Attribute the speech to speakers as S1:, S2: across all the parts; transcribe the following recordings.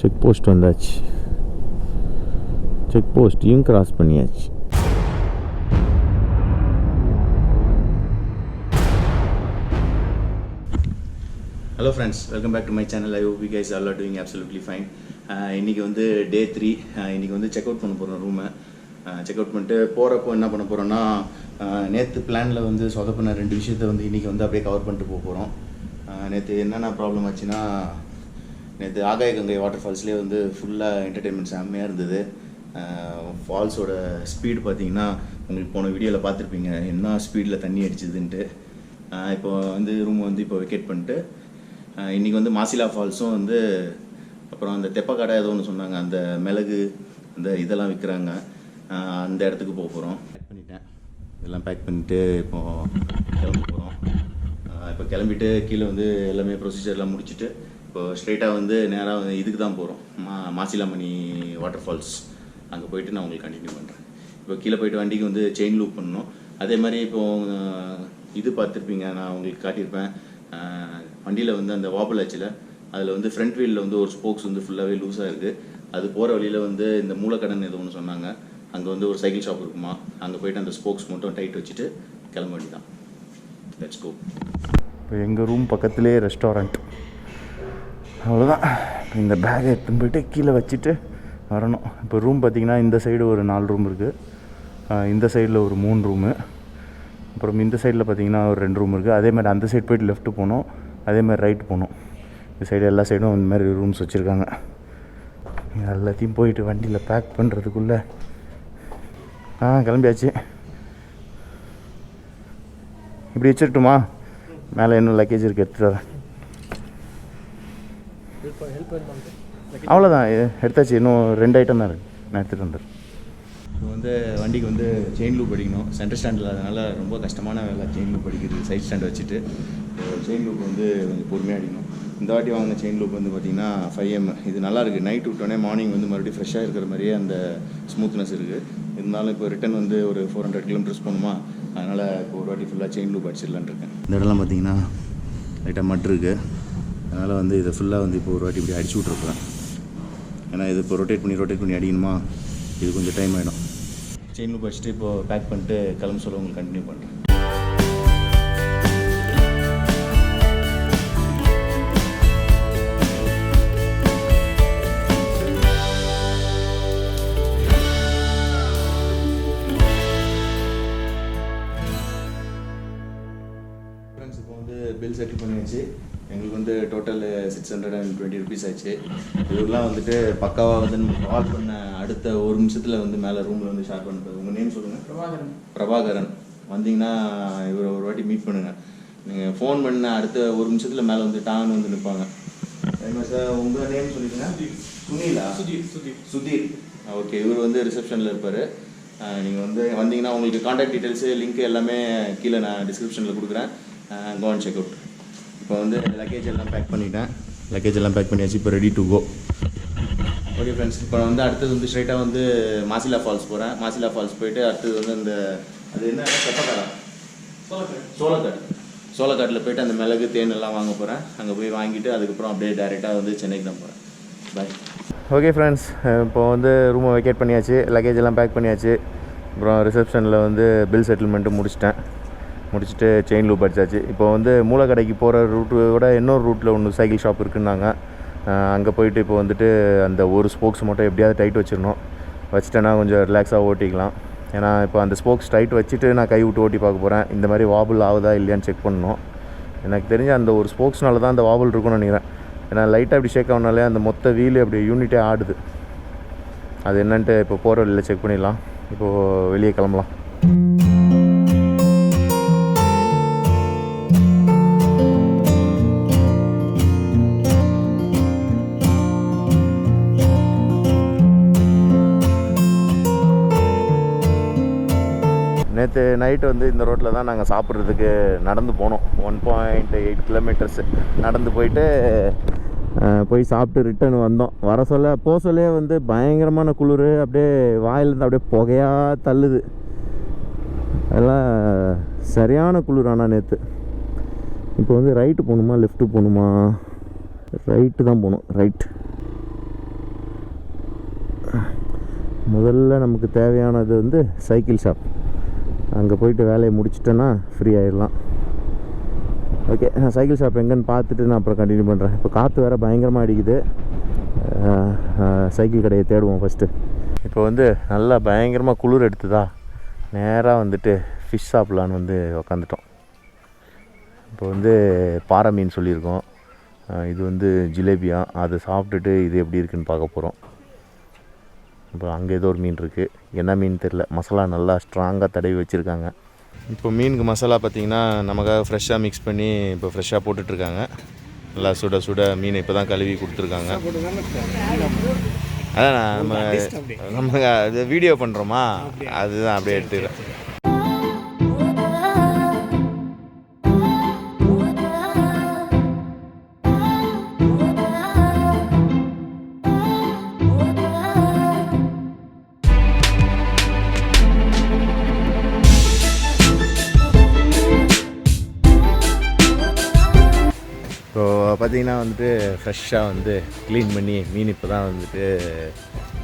S1: Check post வந்தாச்சு. Check போஸ்ட்டையும் cross பண்ணியாச்சு. Hello friends, welcome back to my channel. I hope you guys all are doing absolutely fine. இன்றைக்கி வந்து டே 3. இன்றைக்கி வந்து செக் அவுட் பண்ண போகிறோம் ரூமை. செக் அவுட் பண்ணிட்டு போகிறப்போ என்ன பண்ண போகிறோன்னா, நேற்று பிளானில் வந்து சொதப்பின 2 விஷயத்தை வந்து இன்றைக்கி வந்து அப்படியே கவர் பண்ணிட்டு போக போகிறோம். நேற்று என்னென்ன ப்ராப்ளம் ஆச்சுன்னா, நேற்று ஆகாய கங்கை வாட்டர் ஃபால்ஸ்லேயே வந்து ஃபுல்லாக என்டர்டெயின்மெண்ட் செம்மையாக இருந்தது. ஃபால்ஸோட ஸ்பீடு பார்த்தீங்கன்னா உங்களுக்கு போன வீடியோவில் பார்த்துருப்பீங்க, என்ன ஸ்பீடில் தண்ணி அடிச்சுதுன்ட்டு. இப்போ வந்து ரூம் வந்து இப்போ வெக்கேட் பண்ணிட்டு இன்றைக்கி வந்து மாசிலா ஃபால்ஸும் வந்து, அப்புறம் அந்த தெப்பக்கடை ஏதோ ஒன்று சொன்னாங்க, அந்த மிளகு அந்த இதெல்லாம் விற்கிறாங்க, அந்த இடத்துக்கு போக போகிறோம். பேக் பண்ணிட்டேன், இதெல்லாம் பேக் பண்ணிவிட்டு இப்போது கிளம்ப போகிறோம். இப்போ கிளம்பிட்டு கீழே வந்து எல்லாமே ப்ரொசீஜர்லாம் முடிச்சுட்டு இப்போ ஸ்ட்ரெயிட்டாக வந்து நேராக வந்து இதுக்கு தான் போகிறோம், மாசிலாமணி வாட்டர் ஃபால்ஸ். அங்கே போயிட்டு நான் உங்களுக்கு கண்டினியூ பண்ணுறேன். இப்போ கீழே போயிட்டு வண்டிக்கு வந்து செயின் லூப் பண்ணணும். அதே மாதிரி இப்போது இது பார்த்துருப்பீங்க, நான் உங்களுக்கு காட்டியிருப்பேன், வண்டியில் வந்து அந்த வாபிள் ஆச்சில் அதில் வந்து ஃப்ரண்ட் வீலில் வந்து ஒரு ஸ்போக்ஸ் வந்து ஃபுல்லாகவே லூஸாக இருக்குது. அது போகிற வழியில் வந்து இந்த மூலக்கடன் ஏதோ ஒன்று சொன்னாங்க, அங்கே வந்து ஒரு சைக்கிள் ஷாப் இருக்குமா, அங்கே போய்ட்டு அந்த ஸ்போக்ஸ் மட்டும் டைட் வச்சுட்டு கிளம்ப வேண்டியதான். Let's go. இப்போ எங்கள் ரூம் பக்கத்துலேயே ரெஸ்டாரண்ட், அவ்வளோதான். இந்த பேக்கை எடுத்துன்னு போய்ட்டு கீழே வச்சுட்டு வரணும். இப்போ ரூம் பார்த்திங்கன்னா இந்த சைடு ஒரு 4 ரூம் இருக்குது, இந்த சைடில் ஒரு 3 ரூமு, அப்புறம் இந்த சைடில் பார்த்திங்கன்னா ஒரு 2 ரூம் இருக்குது. அதேமாதிரி அந்த சைடு போய்ட்டு லெஃப்ட்டு போகணும், அதேமாதிரி ரைட்டு போகணும். இந்த சைடு எல்லா சைடும் இந்த மாதிரி ரூம்ஸ் வச்சுருக்காங்க. எல்லாத்தையும் போயிட்டு வண்டியில் பேக் பண்ணுறதுக்குள்ளே கிளம்பியாச்சு. இப்படி வச்சுட்டுமா, மேலே இன்னும் லக்கேஜ் இருக்குது, எடுத்துகிட்டு வரேன். அவ்வளோதான், எடுத்தாச்சு. இன்னும் 2 ஐட்டம் தான் இருக்குது, நான் எடுத்துகிட்டு வந்துடுறேன். இப்போ வந்து வண்டிக்கு வந்து செயின் லூப் அடிக்கணும். சென்டர் ஸ்டாண்டில் அதனால் ரொம்ப கஷ்டமான வேலை செயின் லூப் அடிக்கிறது. சைட் ஸ்டாண்ட் வச்சுட்டு செயின் லூப் வந்து கொஞ்சம் பொறுமையாக அடிக்கணும். இந்த வாட்டி வாங்கின செயின் லூப் வந்து பார்த்திங்கன்னா 5M. இது நல்லாயிருக்கு. நைட் விட்டோடனே மார்னிங் வந்து மறுபடியும் ஃப்ரெஷ்ஷாக இருக்கிற மாதிரியே அந்த ஸ்மூத்னஸ் இருக்குது. இருந்தாலும் இப்போ ரிட்டன் வந்து ஒரு 400 கிலோமீட்டர்ஸ் போகணுமா, அதனால் இப்போ ஒரு வாட்டி ஃபுல்லாக செயின் லூப் அடிச்சிடலான் இருக்கேன். இந்த இடம்லாம் பார்த்திங்கன்னா லைட்டாக மட் இருக்குது, அதனால் வந்து இதை ஃபுல்லாக வந்து இப்போ ஒரு வாட்டி இப்படி அடிச்சு விட்ருப்பேன். ஏன்னா இது இப்போ ரொட்டேட் பண்ணி அடிக்கணுமா, இது கொஞ்சம் டைம் ஆகிடும். செயின் லூப் வச்சுட்டு இப்போது பேக் பண்ணிட்டு கிளம்ப சொல்ல உங்களுக்கு கண்டினியூ பண்ணுறேன். ஃப்ரெண்ட்ஸ், இப்போ வந்து பில் செட்டில் பண்ணியாச்சு. எங்களுக்கு வந்து டோட்டல் 620 ருபீஸ் ஆச்சு. இதெல்லாம் வந்துட்டு பக்காவாக வந்து நம்ம கால் பண்ண அடுத்த 1 நிமிஷத்தில் வந்து மேலே ரூமில் வந்து ஷேர் பண்ணுறது. உங்கள் நேம் சொல்லுங்கள். பிரபாகரன். வந்தீங்கன்னா இவரை ஒரு வாட்டி மீட் பண்ணுங்கள். நீங்கள் ஃபோன் பண்ண அடுத்த 1 நிமிஷத்தில் மேலே வந்து டான்னு வந்து நிற்பாங்க. அதேமாதிரி சார் உங்கள் நேம் சொல்லிட்டுங்க. சுனிலா? சுதீர். ஓகே, இவர் வந்து ரிசப்ஷனில் இருப்பார். நீங்கள் வந்து வந்தீங்கன்னா உங்களுக்கு கான்டாக்ட் டீட்டெயில்ஸு லிங்க் எல்லாமே கீழே நான் டிஸ்கிரிப்ஷனில் கொடுக்குறேன். Go and check out. இப்போ வந்து லக்கேஜ் எல்லாம் பேக் பண்ணிட்டேன். லக்கேஜ் எல்லாம் பேக் பண்ணியாச்சு. இப்போ ready to go. Okay friends, இப்போ வந்து அடுத்தது வந்து ஸ்ட்ரைட்டாக வந்து மாசிலா ஃபால்ஸ் போகிறேன். மாசிலா ஃபால்ஸ் போயிட்டு அடுத்தது வந்து அந்த அது என்ன தெப்பக்காடா, சோளக்காட்டில் போய்ட்டு அந்த மிளகு தேன் எல்லாம் வாங்க போகிறேன். அங்கே போய் வாங்கிட்டு அதுக்கப்புறம் அப்படியே டேரெக்டாக வந்து சென்னைக்கு தான் போகிறேன். பாய். ஓகே ஃப்ரெண்ட்ஸ், இப்போ வந்து ரூமை வெக்கேட் பண்ணியாச்சு, லக்கேஜ் எல்லாம் பேக் பண்ணியாச்சு. அப்புறம் ரிசப்ஷனில் வந்து பில் செட்டில்மெண்ட்டு முடிச்சுட்டு செயின் லூப் அடிச்சாச்சு. இப்போ வந்து மூலக்கடைக்கு போகிற ரூட்டோட இன்னொரு ரூட்டில் ஒன்று சைக்கிள் ஷாப் இருக்குன்னாங்க. அங்கே போயிட்டு இப்போ வந்துட்டு அந்த ஒரு ஸ்போக்ஸ் மட்டும் எப்படியாவது டைட் வச்சுட்டேன்னா கொஞ்சம் ரிலாக்ஸாக ஓட்டிக்கலாம். ஏன்னா இப்போ அந்த ஸ்போக்ஸ் டைட் வச்சுட்டு நான் கை விட்டு ஓட்டி பார்க்க போகிறேன். இந்த மாதிரி வாபிள் ஆகுதா இல்லையான்னு செக் பண்ணணும். எனக்கு தெரிஞ்ச அந்த ஒரு ஸ்போக்ஸ்னால தான் அந்த வாபிள் இருக்குன்னு நினைக்கிறேன். ஏன்னா லைட்டாக அப்படி ஷேக் ஆகுனாலே அந்த மொத்த வீல் அப்படி யூனிட்டே ஆடுது. அது என்னன்ட்டு இப்போ போகிற வழியில் செக் பண்ணிடலாம். இப்போது வெளியே கிளம்பலாம். நேற்று நைட்டு வந்து இந்த ரோட்டில் தான் நாங்கள் சாப்பிட்றதுக்கு நடந்து போனோம். 1.8 கிலோமீட்டர்ஸு நடந்து போய் சாப்பிட்டு ரிட்டன் வந்தோம். போக சொல்லே வந்து பயங்கரமான குளிர், அப்படியே வாயிலேருந்து அப்படியே புகையாக தள்ளுது. அதெல்லாம் சரியான குளிர். ஆனால் நேற்று இப்போ வந்து ரைட்டு போகணுமா லெஃப்ட்டு போகணுமா? ரைட்டு தான் போகணும். ரைட். முதல்ல நமக்கு தேவையானது வந்து சைக்கிள் ஷாப். அங்கே போயிட்டு வேலையை முடிச்சிட்டேன்னா ஃப்ரீ ஆகிடலாம். ஓகே, நான் சைக்கிள் ஷாப் எங்கேன்னு பார்த்துட்டு நான் அப்புறம் கண்டினியூ பண்ணுறேன். இப்போ காற்று வேறு பயங்கரமாக அடிக்குது. சைக்கிள் கடையை தேடுவோம் ஃபஸ்ட்டு. இப்போ வந்து நல்லா பயங்கரமாக குளிர் எடுத்துதா, நேராக வந்துட்டு ஃபிஷ் சாப்பிட்லான்னு வந்து உக்காந்துட்டோம். இப்போ வந்து பாறை மீன் சொல்லியிருக்கோம். இது வந்து ஜிலேபியா. அதை சாப்பிட்டுட்டு இது எப்படி இருக்குதுன்னு பார்க்க போகிறோம். இப்போ அங்கே ஏதோ ஒரு மீன் இருக்குது, என்ன மீன் தெரில. மசாலா நல்லா ஸ்ட்ராங்காக தடவி வச்சுருக்காங்க. இப்போ மீனுக்கு மசாலா பார்த்திங்கன்னா நமக்காக ஃப்ரெஷ்ஷாக மிக்ஸ் பண்ணி இப்போ ஃப்ரெஷ்ஷாக போட்டுட்ருக்காங்க. நல்லா சுட சுட மீனை இப்போ தான் கழுவி கொடுத்துருக்காங்க. அதான் நம்ம அது வீடியோ பண்ணுறோமா, அதுதான் அப்படியே எடுத்துக்கிறேன். ஸோ பார்த்திங்கன்னா வந்துட்டு ஃப்ரெஷ்ஷாக வந்து க்ளீன் பண்ணி மீன் இப்போ தான் வந்துட்டு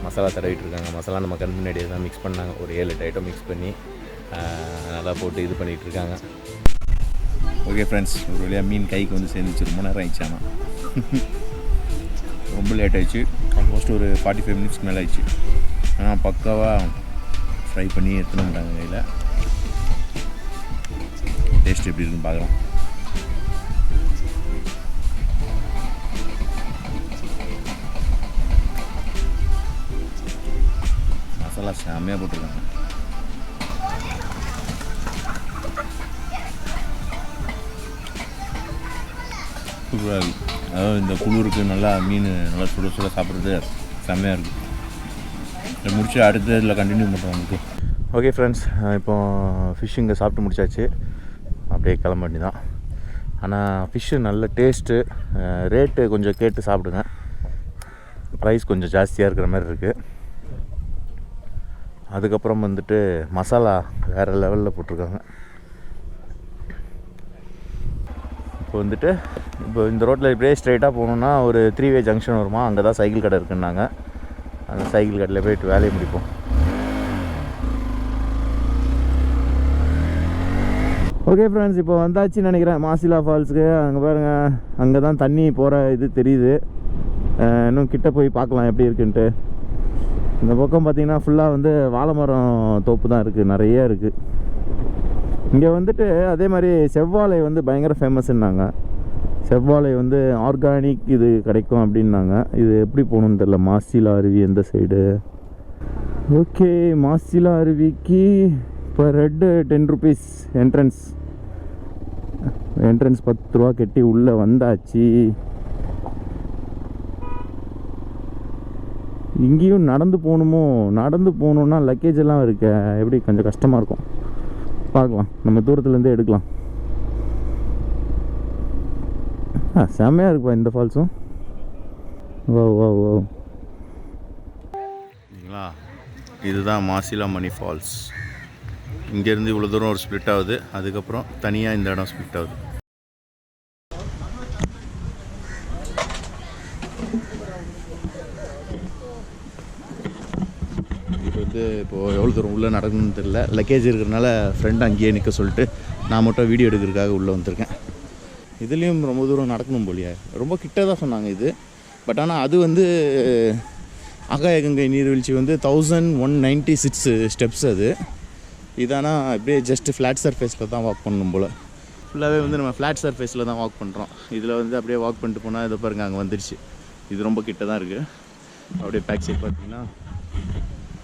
S1: மசாலா தடவிட்டுருக்காங்க. மசாலா நம்ம கண் முன்னாடியே தான் மிக்ஸ் பண்ணாங்க. ஒரு 7-8 ஐட்டம் மிக்ஸ் பண்ணி நல்லா போட்டு இது பண்ணிகிட்ருக்காங்க. ஓகே ஃப்ரெண்ட்ஸ், ஒரு வழியாக மீன் கைக்கு வந்து சேர்ந்துச்சு. ரொம்ப நேரம் ஆயிடுச்சு, ஆனால் ரொம்ப லேட் ஆகிடுச்சு. ஆல்மோஸ்ட் ஒரு 45 மினிட்ஸ்க்கு மேலே ஆயிடுச்சு. ஆனால் பக்காவாக ஃப்ரை பண்ணி எடுத்துன்னு வந்துட்டாங்க கையில். டேஸ்ட் எப்படி இருக்குன்னு பார்க்குறோம். மசாலா செம்மையாக போட்டிருக்காங்க. சூப்பராக இருக்குது. அதாவது இந்த குளிருக்கு நல்லா மீன் நல்லா சுட சுட சாப்பிட்றது செம்மையாக இருக்குது. இதை முடிச்சு அடுத்த இதில் கண்டினியூ பண்ணுறோம் உங்களுக்கு. ஓகே ஃப்ரெண்ட்ஸ், இப்போ ஃபிஷ் இங்கே சாப்பிட்டு முடிச்சாச்சு. அப்படியே கிளம்ப வேண்டி தான். ஆனால் ஃபிஷ்ஷு நல்ல டேஸ்ட்டு. ரேட்டு கொஞ்சம் கேட்டு சாப்பிடுங்க. ப்ரைஸ் கொஞ்சம் ஜாஸ்தியாக இருக்கிற மாதிரி இருக்குது. அதுக்கப்புறம் வந்துட்டு மசாலா வேறு லெவலில் போட்டிருக்காங்க. இப்போ வந்துட்டு இப்போ இந்த ரோட்டில் இப்படியே ஸ்ட்ரைட்டாக போகணுன்னா ஒரு 3-வே ஜங்ஷன் வருமா, அங்கே தான் சைக்கிள் கடை இருக்குன்னாங்க. அந்த சைக்கிள் கடையில் போய்ட்டு வேலையை முடிப்போம். ஓகே ஃப்ரெண்ட்ஸ், இப்போ வந்தாச்சுன்னு நினைக்கிறேன் மாசிலா ஃபால்ஸுக்கு. அங்கே பாருங்கள், அங்கே தான் தண்ணி போகிற இது தெரியுது. இன்னும் கிட்டே போய் பார்க்கலாம் எப்படி இருக்குன்ட்டு. இந்த பக்கம் பார்த்திங்கன்னா ஃபுல்லாக வந்து வாழை மரம் தோப்பு தான் இருக்குது, நிறைய இருக்குது. இங்கே வந்துட்டு அதே மாதிரி செவ்வாழை வந்து பயங்கர ஃபேமஸ்ன்னாங்க. செவ்வாழை வந்து ஆர்கானிக் இது கிடைக்கும் அப்படின்னாங்க. இது எப்படி போகணுன்னு தெரில. மாசிலா அருவி எந்த சைடு? ஓகே, மாசிலா அருவிக்கு இப்போ ரெட்டு 10 rupees என்ட்ரன்ஸ் 10 ரூபா கட்டி உள்ளே வந்தாச்சு. இங்கேயும் நடந்து போகணுமோ? நடந்து போகணுன்னா லக்கேஜ் எல்லாம் இருக்க எப்படி கொஞ்சம் கஷ்டமாக இருக்கும். பார்க்கலாம், நம்ம தூரத்துலேருந்தே எடுக்கலாம். செம்மையாக இருக்குப்பா இந்த ஃபால்ஸும். ஓ ஓ ஓ சரிங்களா, இதுதான் மாசிலா மணி ஃபால்ஸ். இங்கேருந்து இவ்வளோ தூரம் ஒரு ஸ்ப்ளிட் ஆகுது. அதுக்கப்புறம் தனியாக இந்த இடம் ஸ்ப்ளிட் ஆகுது. இப்போது எவ்வளோ தூரம் உள்ளே நடக்கணும்னு தெரியல. லக்கேஜ் இருக்கிறனால ஃப்ரெண்ட் அங்கேயே நிற்க சொல்லிட்டு நான் மட்டும் வீடியோ எடுக்கிறதுக்காக உள்ளே வந்திருக்கேன். இதுலேயும் ரொம்ப தூரம் நடக்கணும் போலியா. ரொம்ப கிட்ட தான் சொன்னாங்க இது. பட் ஆனால் அது வந்து ஆகாயகங்கை நீர்வீழ்ச்சி வந்து 1196 ஸ்டெப்ஸ் அது. இதானா அப்படியே ஜஸ்ட்டு ஃப்ளாட் சர்ஃபேஸில் தான் வாக் பண்ணணும் போல். ஃபுல்லாகவே வந்து நம்ம ஃப்ளாட் சர்ஃபேஸில் தான் வாக் பண்ணுறோம். இதில் வந்து அப்படியே வாக் பண்ணிட்டு போனால் இதை பாருங்கள், அங்கே வந்துடுச்சு. இது ரொம்ப கிட்ட தான் இருக்குது. அப்படியே பேக் சைட் பார்த்தீங்கன்னா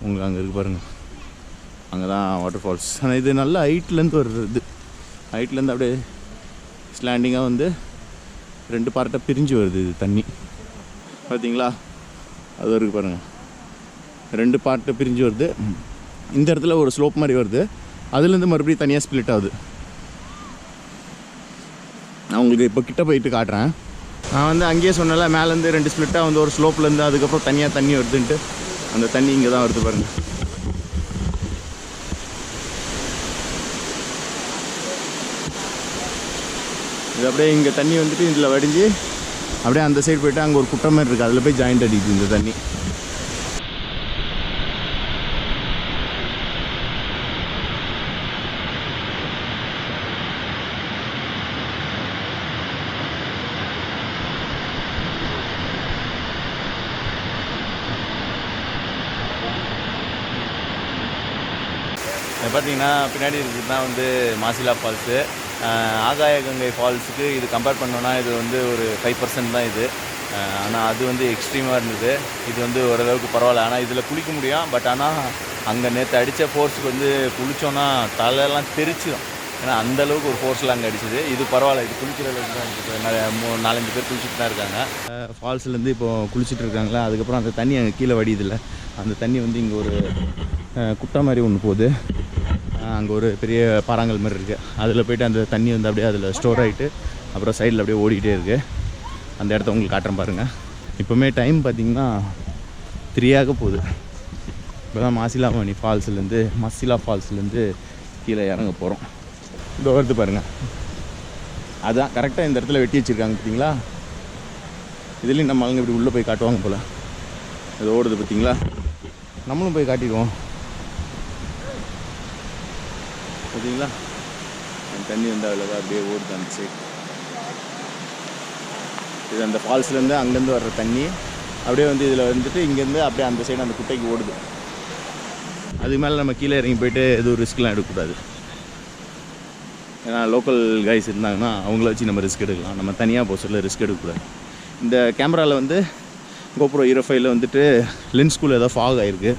S1: உங்களுக்கு அங்கே இருக்குது பாருங்கள், அங்கே தான் வாட்டர் ஃபால்ஸ். ஆனால் இது நல்ல ஹைட்லேருந்து வருது. ஹைட்லேருந்து அப்படியே ஸ்லாண்டிங்காக வந்து 2 பார்ட்டாக பிரிஞ்சு வருது இது தண்ணி. பார்த்தீங்களா, அது இருக்குது பாருங்கள், 2 பார்ட்டு பிரிஞ்சு வருது. இந்த இடத்துல ஒரு ஸ்லோப் மாதிரி வருது, அதுலேருந்து மறுபடியும் தனியாக ஸ்ப்ளிட் ஆகுது. நான் உங்களுக்கு இப்போ கிட்ட போயிட்டு காட்டுறேன். நான் வந்து அங்கேயே சொன்னல, மேலேருந்து 2 ஸ்ப்ளிட்டாக வந்து ஒரு ஸ்லோப்லேருந்து அதுக்கப்புறம் தனியாக தண்ணி வருதுன்ட்டு. அந்த தண்ணி இங்கே தான் வருது பாருங்கள். இது அப்படியே இங்கே தண்ணி வந்துட்டு இதில் வடிஞ்சு அப்படியே அந்த சைடு போய்ட்டு அங்கே ஒரு குட்டை மாதிரி இருக்குது, அதில் போய் ஜாயிண்ட் அடிக்குது இந்த தண்ணி. பார்த்தீங்கன்னா பின்னாடி இருக்குது தான் வந்து மாசிலா ஃபால்ஸு. ஆகாய கங்கை ஃபால்ஸுக்கு இது கம்பேர் பண்ணோன்னா இது வந்து ஒரு 5% தான் இது. ஆனால் அது வந்து எக்ஸ்ட்ரீமாக இருந்தது. இது வந்து ஓரளவுக்கு பரவாயில்ல. ஆனால் இதில் குளிக்க முடியும். பட் ஆனால் அங்கே நேற்று அடித்த ஃபோர்ஸுக்கு வந்து குளித்தோன்னா தலையெல்லாம் தெரிச்சிடும். ஏன்னா அந்தளவுக்கு ஒரு ஃபோர்ஸ்லாம் அங்கே அடிச்சிது. இது பரவாயில்ல, இது குளிக்கிற அளவுக்கு தான் இருக்குது. 4-5 பேர் குளிச்சுட்டு தான் இருக்காங்க. ஃபால்ஸ்லேருந்து இப்போது குளிச்சுட்டு இருக்காங்களா. அதுக்கப்புறம் அந்த தண்ணி அங்கே கீழே வடியுதில்ல, அந்த தண்ணி வந்து இங்கே ஒரு குட்டை மாதிரி ஒன்று போகுது. அங்கே ஒரு பெரிய பாறாங்கல் மாதிரி இருக்குது. அதில் போய்ட்டு அந்த தண்ணி வந்து அப்படியே அதில் ஸ்டோர் ஆகிட்டு அப்புறம் சைடில் அப்படியே ஓடிக்கிட்டே இருக்குது. அந்த இடத்த உங்களுக்கு காட்டுறேன் பாருங்கள். இப்போவுமே டைம் பார்த்திங்கன்னா 3 போகுது. இப்போ தான் மாசிலா ஃபால்ஸ்லேருந்து கீழே இறங்க போகிறோம். இதோ வருது பாருங்கள். அதுதான் கரெக்டாக இந்த இடத்துல வெட்டி வச்சுருக்காங்க பார்த்தீங்களா. இதுலேயும் நம்ம ஆளுங்க இப்படி உள்ளே போய் காட்டுவாங்க போல். இது ஓடுது பார்த்தீங்களா. நம்மளும் போய் காட்டிடுவோம் பார்த்தீங்களா. அந்த தண்ணி வந்து அவ்வளோவா அப்படியே ஓடுது அந்த சைடு. இது அந்த ஃபால்ஸ்லேருந்து அங்கேருந்து வர்ற தண்ணி அப்படியே வந்து இதில் வந்துட்டு இங்கேருந்து அப்படியே அந்த சைடு அந்த குட்டைக்கு ஓடுது. அதுக்கு மேலே நம்ம கீழே இறங்கி போய்ட்டு எதுவும் ரிஸ்க்லாம் எடுக்கக்கூடாது. ஏன்னா லோக்கல் கைஸ் இருந்தாங்கன்னா அவங்கள வச்சு நம்ம ரிஸ்க் எடுக்கலாம். நம்ம தனியாக போக சொல்ல ரிஸ்க் எடுக்கக்கூடாது. இந்த கேமராவில் வந்து GoPro Hero 5ல் வந்துட்டு லென்ஸ்குள்ளே ஏதோ ஃபாக் ஆகிருக்கு.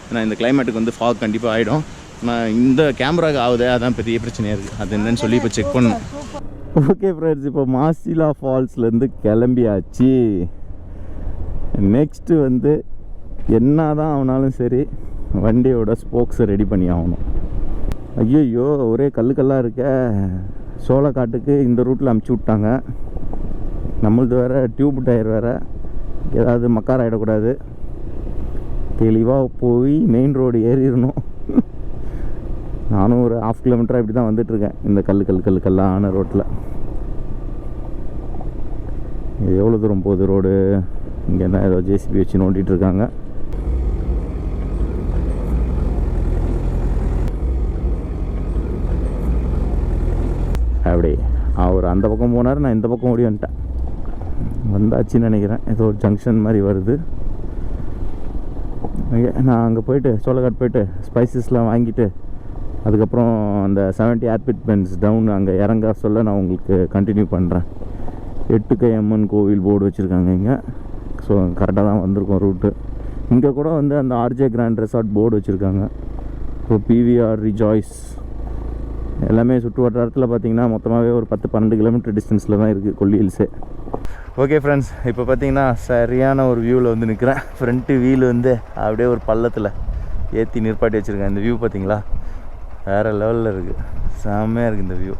S1: ஏன்னா இந்த கிளைமேட்டுக்கு வந்து ஃபாக் கண்டிப்பாக ஆகிடும். நான் இந்த கேமராவுக்கு ஆகுது, அதான் பெரிய பிரச்சனையாக இருக்குது. அது என்னன்னு சொல்லி இப்போ செக் பண்ணணும். ஓகே ஃப்ரெண்ட்ஸ், இப்போ மாசிலா ஃபால்ஸ்லேருந்து கிளம்பியாச்சு. நெக்ஸ்ட்டு வந்து என்ன தான் ஆனாலும் சரி வண்டியோட ஸ்போக்ஸை ரெடி பண்ணி ஆகணும். ஐயோ ஒரே கல்லாக இருக்க. சோளக்காட்டுக்கு இந்த ரூட்டில் அமுச்சு விட்டாங்க. நம்மளது வேறு டியூப் டயர் வேறு, ஏதாவது மக்கார் ஆகிடக்கூடாது. தெளிவாக போய் மெயின் ரோடு ஏறிடணும். நானும் ஒரு 1/2 கிலோமீட்டராக இப்படி தான் வந்துட்டுருக்கேன் இந்த கல்லான ரோட்டில். இது எவ்வளோ தூரம் போகுது ரோடு. இங்கே என்ன ஏதோ ஜேசிபி வச்சு நோண்டிகிட்ருக்காங்க. அப்படி அவர் அந்த பக்கம் போனார், நான் இந்த பக்கம் ஓடி வந்துட்டேன். வந்தாச்சுன்னு நினைக்கிறேன். ஏதோ ஒரு ஜங்ஷன் மாதிரி வருது. நான் அங்கே போயிட்டு சோளக்காட் போயிட்டு ஸ்பைசஸ்லாம் வாங்கிட்டு அதுக்கப்புறம் அந்த 70 ஏர்பிட் பென்ஸ் டவுன் அங்கே இறங்க சொல்ல நான் உங்களுக்கு கண்டினியூ பண்ணுறேன். 8 அம்மன் கோவில் போர்டு வச்சுருக்காங்க இங்கே. ஸோ கரெக்டாக தான் வந்திருக்கோம் ரூட்டு. இங்கே கூட வந்து அந்த ஆர்ஜே கிராண்ட் ரெசார்ட் போர்டு வச்சுருக்காங்க. ஸோ PVR ரிஜாய்ஸ் எல்லாமே சுற்று வட்டாரத்தில் பார்த்திங்கன்னா மொத்தமாகவே ஒரு 10-12 கிலோமீட்டர் டிஸ்டன்ஸில் தான் இருக்குது கொல்லி ஹில்ஸே. ஓகே ஃப்ரெண்ட்ஸ், இப்போ பார்த்திங்கன்னா சரியான ஒரு வியூவில் வந்து நிற்கிறேன். ஃப்ரண்ட்டு வீல் வந்து அப்படியே ஒரு பள்ளத்தில் ஏற்றி நிற்பாட்டி வச்சுருக்கேன். இந்த வியூ பார்த்திங்களா வேறு லெவலில் இருக்குது. செம்மையாக இருக்குது இந்த வியூ.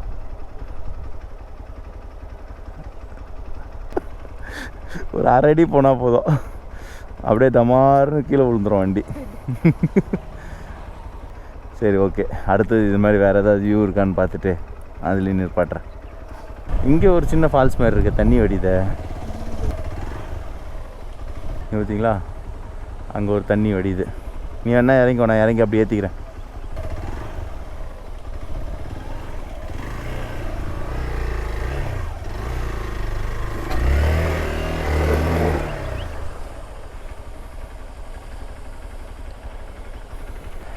S1: ஒரு 1/2 அடி போனால் போதும், அப்படியே தமார்னு கீழே விழுந்துடும் வண்டி. சரி ஓகே, அடுத்தது இது மாதிரி வேறு ஏதாவது வியூ இருக்கான்னு பார்த்துட்டு அதுலேயும் நிற்பாட்டுறேன். இங்கே ஒரு சின்ன ஃபால்ஸ் மாதிரி இருக்குது, தண்ணி வடியுது. பார்த்தீங்களா, அங்கே ஒரு தண்ணி வடியுது. நீ வேணா இறங்கி, நான் இறங்கி அப்படி ஏற்றிக்கிறேன்.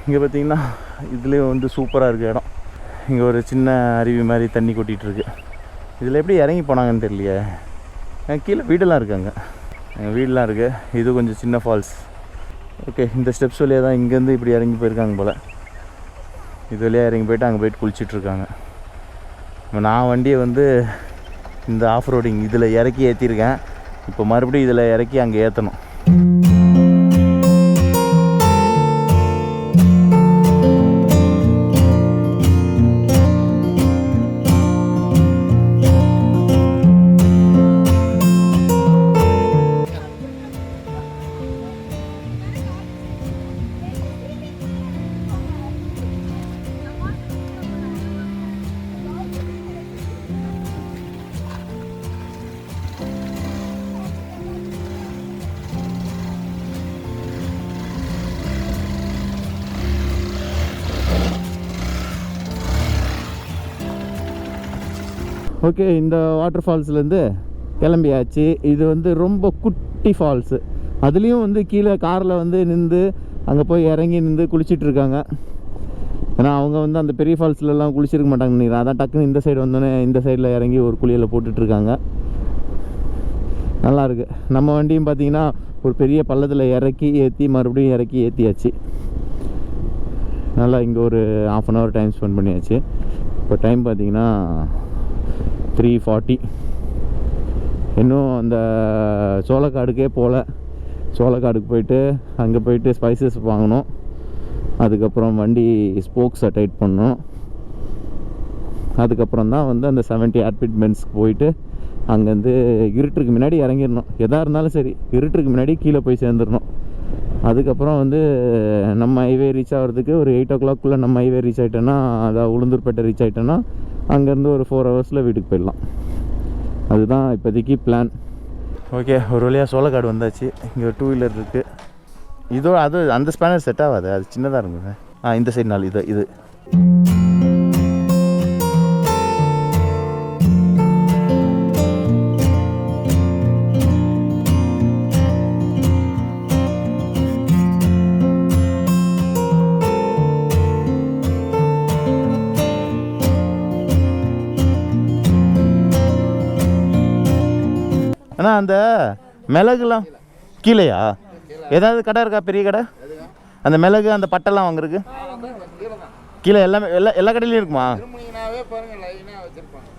S1: இங்கே பார்த்தீங்கன்னா இதுலேயும் வந்து சூப்பராக இருக்குது இடம். இங்கே ஒரு சின்ன அருவி மாதிரி தண்ணி கொட்டிகிட்ருக்கு. இதில் எப்படி இறங்கி போனாங்கன்னு தெரியலையே. கீழே வீடெல்லாம் இருக்காங்க, எங்கள் வீடெலாம் இருக்குது. இது கொஞ்சம் சின்ன ஃபால்ஸ். ஓகே, இந்த ஸ்டெப்ஸ் வழியாக தான் இங்கேருந்து இப்படி இறங்கி போயிருக்காங்க போல். இது வழியாக இறங்கி போய்ட்டு அங்கே போய்ட்டு குளிச்சிட்ருக்காங்க. நான் வண்டியை வந்து இந்த ஆஃப் ரோடிங் இதில் இறக்கி ஏற்றிருக்கேன். இப்போ மறுபடியும் இதில் இறக்கி அங்கே ஏற்றணும். ஓகே, இந்த வாட்டர் ஃபால்ஸ்லேருந்து கிளம்பியாச்சு. இது வந்து ரொம்ப குட்டி ஃபால்ஸு. அதுலேயும் வந்து கீழே காரில் வந்து நின்று அங்கே போய் இறங்கி நின்று குளிச்சிட்ருக்காங்க. ஏன்னா அவங்க வந்து அந்த பெரிய ஃபால்ஸ்லலாம் குளிச்சிருக்க மாட்டாங்க நினைக்கிறேன். அதான் டக்குன்னு இந்த சைடு வந்தோடனே இந்த சைடில் இறங்கி ஒரு குளியலை போட்டுட்ருக்காங்க. நல்லாயிருக்கு. நம்ம வண்டியும் பார்த்திங்கன்னா ஒரு பெரிய பள்ளத்தில் இறக்கி ஏற்றி மறுபடியும் இறக்கி ஏற்றியாச்சு. நல்லா இங்கே ஒரு 1/2 hour டைம் ஸ்பெண்ட் பண்ணியாச்சு. இப்போ டைம் பார்த்திங்கன்னா 3:40. இன்னும் அந்த சோளக்காடுக்கே போகல. சோளக்காடுக்கு போயிட்டு அங்கே போயிட்டு ஸ்பைசஸ் வாங்கணும். அதுக்கப்புறம் வண்டி ஸ்போக்ஸை டைட் பண்ணணும். அதுக்கப்புறம் தான் வந்து அந்த 70 ஏர்பிட் பென்ஸ்க்கு போயிட்டு அங்கேருந்து இருட்டுக்கு முன்னாடி இறங்கிடணும். எதாக இருந்தாலும் சரி இருட்டுக்கு முன்னாடி கீழே போய் சேர்ந்துடணும். அதுக்கப்புறம் வந்து நம்ம ஹைவே ரீச் ஆகிறதுக்கு ஒரு 8 o'clock நம்ம ஹைவே ரீச் ஆகிட்டோன்னா, அதாவது உளுந்தூர்பேட்டை ரீச் ஆகிட்டோன்னா அங்கேருந்து ஒரு 4 hours வீட்டுக்கு போயிடலாம். அதுதான் இப்போதைக்கு பிளான். ஓகே, ஒரு வழியாக சோளக்காடு வந்தாச்சு. இங்கே ஒரு 2 wheeler இருக்குது. இதோ அது அந்த ஸ்பேனர் செட் ஆகாது, அது சின்னதாக இருக்குங்க. இந்த சைடு நாள் இது அண்ணா. அந்த மிளகுலாம் கீழேயா? ஏதாவது கடை இருக்கா, பெரிய கடை? அந்த மிளகு அந்த பட்டெல்லாம் வாங்குறதுக்கு கீழே எல்லாமே எல்லா கடையிலையும் இருக்குமா?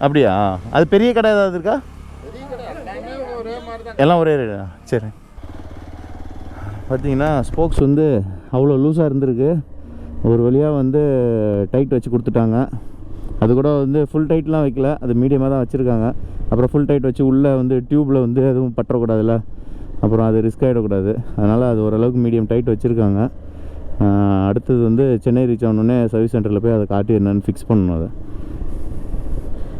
S1: அப்படியா? அது பெரிய கடை ஏதாவது இருக்கா? எல்லாம் ஒரே ரேட்டா? சரி. பார்த்தீங்கன்னா ஸ்போக்ஸ் வந்து அவ்வளோ லூஸாக இருந்திருக்கு. ஒரு வழியாக வந்து டைட் வச்சு கொடுத்துட்டாங்க. அது கூட வந்து ஃபுல் டைட்லாம் வைக்கல, அது மீடியமாக தான் வச்சுருக்காங்க. அப்புறம் ஃபுல் டைட் வச்சு உள்ளே வந்து டியூப்பில் வந்து எதுவும் பற்றக்கூடாதுல்ல, அப்புறம் அது ரிஸ்க் ஆகிடக்கூடாது. அதனால் அது ஓரளவுக்கு மீடியம் டைட் வச்சுருக்காங்க. அடுத்தது வந்து சென்னை ரீச் ஆனோடனே சர்வீஸ் சென்டரில் போய் அதை காட்டி என்னென்னு ஃபிக்ஸ் பண்ணணும் அதை.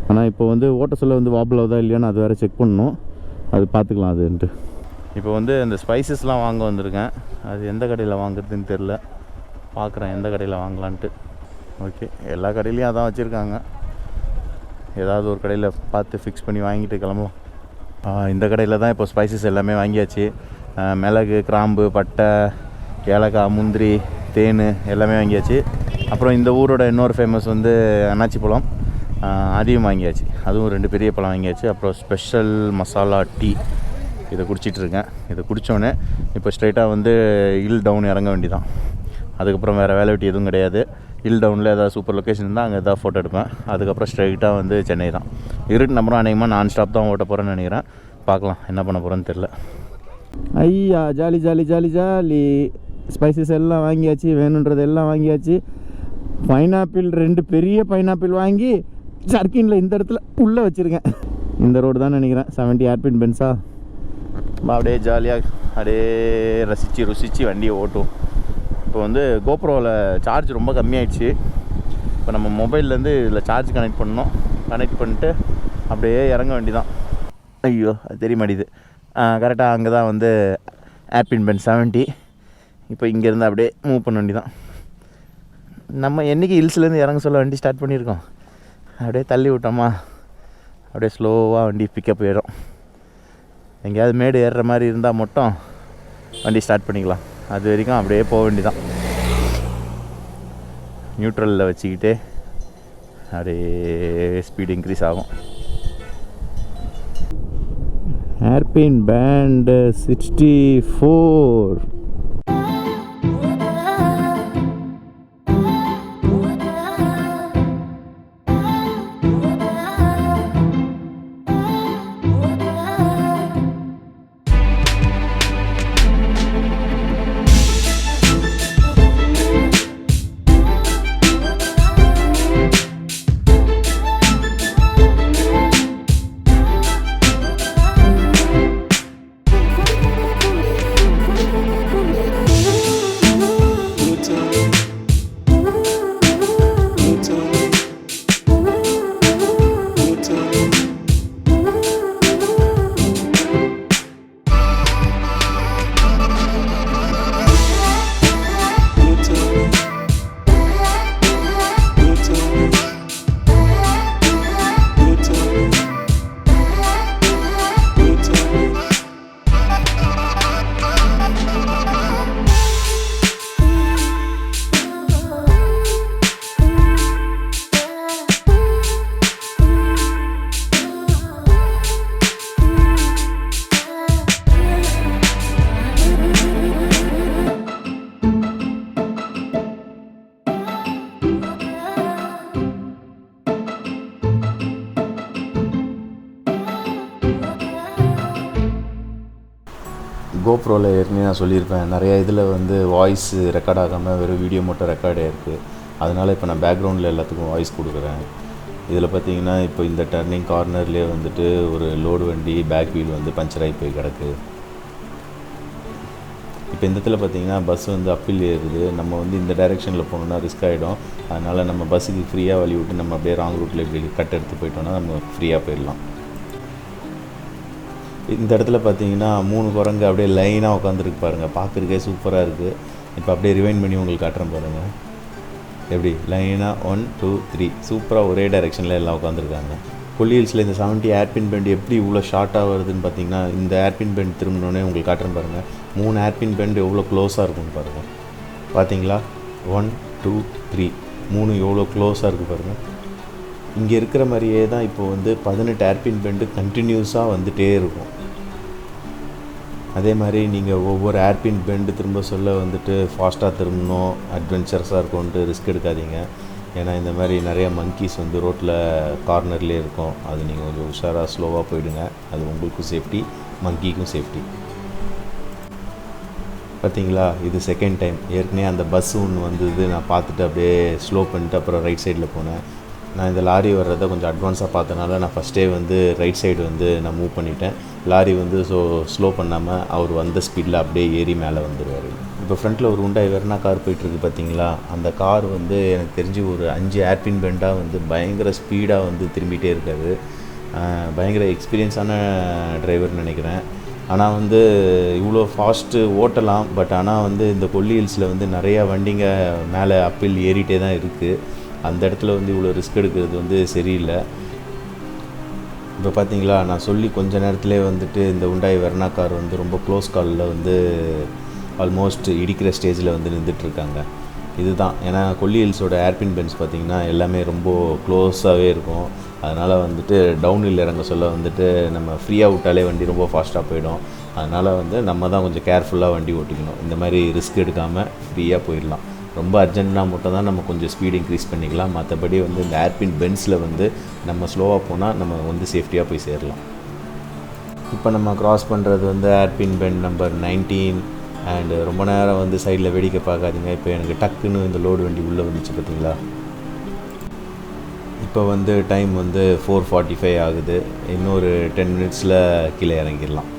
S1: ஆனால் இப்போ வந்து ஓட்ட சொல்ல வந்து வாபிள் ஆகுதா இல்லையான்னு அது வேறு செக் பண்ணணும். அது பார்த்துக்கலாம் அதுன்ட்டு. இப்போ வந்து அந்த ஸ்பைசஸ்லாம் வாங்க வந்திருக்கேன். அது எந்த கடையில் வாங்குறதுன்னு தெரில, பார்க்குறேன் எந்த கடையில் வாங்கலான்ட்டு. ஓகே, எல்லா கடையிலையும் அதான் வச்சுருக்காங்க. ஏதாவது ஒரு கடையில் பார்த்து ஃபிக்ஸ் பண்ணி வாங்கிட்டு கிளம்பலாம். இந்த கடையில் தான் இப்போ ஸ்பைசஸ் எல்லாமே வாங்கியாச்சு. மிளகு, கிராம்பு, பட்டை, ஏலக்காய், முந்திரி, தேன் எல்லாமே வாங்கியாச்சு. அப்புறம் இந்த ஊரோட இன்னொரு ஃபேமஸ் வந்து அன்னாச்சி பழம், அதையும் வாங்கியாச்சு. அதுவும் 2 பெரிய பழம் வாங்கியாச்சு. அப்புறம் ஸ்பெஷல் மசாலா டீ இதை குடிச்சிட்ருக்கேன். இதை குடித்தோடனே இப்போ ஸ்ட்ரைட்டாக வந்து ஹில் டவுன் இறங்க வேண்டிதான். அதுக்கப்புறம் வேறு வேலை வெட்டி எதுவும் கிடையாது. ஹில் டவுனில் ஏதாவது சூப்பர் லொக்கேஷன் இருந்தால் அங்கே எதாவது ஃபோட்டோ எடுப்பேன். அதுக்கப்புறம் ஸ்ட்ரைட்டாக வந்து சென்னை தான். இருட்டு நம்பரும் அநேகமாக நான் ஸ்டாப் தான் ஓட்ட போகிறேன்னு நினைக்கிறேன். பார்க்கலாம் என்ன பண்ண போகிறேன்னு தெரில. ஐயா, jolly jolly jolly jolly. Spices எல்லாம் வாங்கியாச்சு, வேணுன்றது எல்லாம் வாங்கியாச்சு. பைனாப்பிள் 2 பெரிய பைனாப்பிள் வாங்கி ஜர்க்கினில் இந்த இடத்துல உள்ளே வச்சுருக்கேன். இந்த ரோடு தான் நினைக்கிறேன் 70 ஏர்பின் பென்ஸா. அப்படியே ஜாலியாக அப்படியே ருசித்து வண்டியை ஓட்டும். இப்போ வந்து கோப்ரோவில் சார்ஜ் ரொம்ப கம்மியாயிடுச்சு. இப்போ நம்ம மொபைல்லேருந்து இதில் சார்ஜ் கனெக்ட் பண்ணோம். கனெக்ட் பண்ணிட்டு அப்படியே இறங்க வேண்டிதான். ஐயோ, அது தெரிய மாட்டேது. கரெக்டாக அங்கே தான் வந்து ஏர்பின் பென்ஸ் 70. இப்போ இங்கேருந்து அப்படியே மூவ் பண்ண வேண்டிதான். நம்ம என்றைக்கு ஹில்ஸ்லேருந்து இறங்க சொல்ல வண்டி ஸ்டார்ட் பண்ணியிருக்கோம். அப்படியே தள்ளி விட்டோமா அப்படியே ஸ்லோவாக வண்டி பிக்கப் போயிடும். எங்கேயாவது மேடு ஏறுற மாதிரி இருந்தால் மட்டும் வண்டி ஸ்டார்ட் பண்ணிக்கலாம். அது வரைக்கும் அப்படியே போக வேண்டிதான். நியூட்ரலில் வச்சுக்கிட்டே அப்படியே ஸ்பீடு இன்க்ரீஸ் ஆகும். Hairpin bend 64. கோப்ரோவில் ஏற்கனவே நான் சொல்லியிருப்பேன், நிறையா இதில் வந்து வாய்ஸ் ரெக்கார்ட் ஆகாமல் வெறும் வீடியோ மட்டும் ரெக்கார்டே இருக்குது. அதனால் இப்போ நான் பேக்ரவுண்டில் எல்லாத்துக்கும் வாய்ஸ் கொடுக்குறேன். இதில் பார்த்தீங்கன்னா இப்போ இந்த டர்னிங் கார்னர்லேயே வந்துட்டு ஒரு லோடு வண்டி பேக் வீல் வந்து பஞ்சர் ஆகி போய் கிடக்கு. இப்போ இந்த இடத்துல பார்த்தீங்கன்னா பஸ் வந்து அப்பில் ஏறுது. நம்ம வந்து இந்த டைரெக்ஷனில் போகணுன்னா ரிஸ்க் ஆகிடும். அதனால் நம்ம பஸ்ஸுக்கு ஃப்ரீயாக வழி விட்டு நம்ம அப்படியே ராங் ரூட்டில் இப்படி கட் எடுத்து போயிட்டோன்னா நம்ம ஃப்ரீயாக போயிடலாம். இந்த இடத்துல பார்த்தீங்கன்னா 3 குரங்கு அப்படியே லைனாக உட்காந்துருக்கு பாருங்கள். பார்க்குறக்கே சூப்பராக இருக்குது. இப்போ அப்படியே ரிவைண்ட் பண்ணி உங்களுக்கு காட்டுறேன் பாருங்கள். எப்படி லைனாக 1 2 3 சூப்பராக ஒரே டைரெக்ஷனில் எல்லாம் உட்காந்துருக்காங்க. கொல்லி ஹில்ஸில் இந்த 70 ஏர்பின் பெண்ட் எப்படி இவ்வளோ ஷார்ட்டாக வருதுன்னு பார்த்தீங்கன்னா, இந்த ஏர்பின் பெண்ட் திரும்பினோடனே உங்களுக்கு காட்டுறேன் பாருங்கள். 3 ஏர்பின் பெண்ட் எவ்வளோ க்ளோஸாக இருக்குன்னு பாருங்கள். பார்த்தீங்களா 1 2 3 3 எவ்வளோ க்ளோஸாக இருக்குது பாருங்கள். இங்கே இருக்கிற மாதிரியே தான் இப்போ வந்து 18 ஏர்பின் பெண்டு கண்டினியூஸாக வந்துகிட்டே இருக்கும். அதே மாதிரி நீங்கள் ஒவ்வொரு ஏர்பின் பெண்டு திரும்ப சொல்ல வந்துட்டு ஃபாஸ்ட்டாக திரும்பணும், அட்வென்ச்சர்ஸாக இருக்கும்ன்ட்டு ரிஸ்க் எடுக்காதீங்க. ஏன்னா இந்த மாதிரி நிறையா மங்கீஸ் வந்து ரோட்டில் கார்னர்லேயே இருக்கும். அது நீங்கள் கொஞ்சம் உஷாராக ஸ்லோவாக போயிடுங்க. அது உங்களுக்கும் சேஃப்டி, மங்கிக்கும் சேஃப்டி. பார்த்தீங்களா, இது செகண்ட் டைம். ஏற்கனவே அந்த பஸ் ஒன்று வந்தது, நான் பார்த்துட்டு அப்படியே ஸ்லோ பண்ணிட்டு அப்புறம் ரைட் சைடில் போனேன். நான் இந்த லாரி வர்றதை கொஞ்சம் அட்வான்ஸாக பார்த்தனால நான் ஃபஸ்ட்டே வந்து ரைட் சைடு வந்து நான் மூவ் பண்ணிட்டேன். லாரி வந்து ஸ்லோ பண்ணாமல் அவர் வந்த ஸ்பீடில் அப்படியே ஏறி மேலே வந்துடுவார். இப்போ ஃப்ரண்ட்டில் ஒரு Hyundai வெர்னா கார் போயிட்டுருக்கு பார்த்தீங்களா. அந்த கார் வந்து எனக்கு தெரிஞ்சு ஒரு 5 ஏர்பின் பெண்டாக வந்து பயங்கர ஸ்பீடாக வந்து திரும்பிகிட்டே இருக்காது. பயங்கர எக்ஸ்பீரியன்ஸான டிரைவர்னு நினைக்கிறேன். ஆனால் வந்து இவ்வளோ ஃபாஸ்ட்டு ஓட்டலாம். பட் ஆனால் வந்து இந்த கொல்லி ஹில்ஸில் வந்து நிறையா வண்டிங்க மேலே அப்பில் ஏறிட்டே தான் இருக்குது. அந்த இடத்துல வந்து இவ்வளோ ரிஸ்க் எடுக்கிறது வந்து சரியில்லை. இப்போ பார்த்தீங்களா, நான் சொல்லி கொஞ்ச நேரத்துலேயே வந்துட்டு இந்த Hyundai வெர்னா கார் வந்து ரொம்ப க்ளோஸ் காலில் வந்து ஆல்மோஸ்ட் இடிக்கிற ஸ்டேஜில் வந்து நின்றுட்டுருக்காங்க. இதுதான் ஏன்னா கொல்லி ஹில்ஸோட ஏர்பின் பென்ஸ் பார்த்திங்கன்னா எல்லாமே ரொம்ப க்ளோஸாகவே இருக்கும். அதனால் வந்துட்டு டவுன் ஹில் இறங்க சொல்ல வந்துட்டு நம்ம ஃப்ரீயாக விட்டாலே வண்டி ரொம்ப ஃபாஸ்ட்டாக போயிடும். அதனால் வந்து நம்ம தான் கொஞ்சம் கேர்ஃபுல்லாக வண்டி ஓட்டிக்கணும். இந்த மாதிரி ரிஸ்க் எடுக்காமல் ஃப்ரீயாக போயிடலாம். ரொம்ப அர்ஜென்ட்னா மட்டும் தான் நம்ம கொஞ்சம் ஸ்பீடு இன்க்ரீஸ் பண்ணிக்கலாம். மற்றபடி வந்து இந்த ஏர்பின் பென்ஸில் வந்து நம்ம ஸ்லோவாக போனால் நம்ம வந்து சேஃப்டியாக போய் சேரலாம். இப்போ நம்ம க்ராஸ் பண்ணுறது வந்து ஏர்பின் பென் நம்பர் 19. அண்டு ரொம்ப நேரம் வந்து சைடில் வேடிக்கை பார்க்காதீங்க. இப்போ எனக்கு டக்குன்னு இந்த லோடு வண்டி உள்ளே வந்துச்சு பார்த்தீங்களா. இப்போ வந்து டைம் வந்து 4:45 ஆகுது. இன்னொரு 10 மினிட்ஸில் கீழே இறங்கிடலாம்.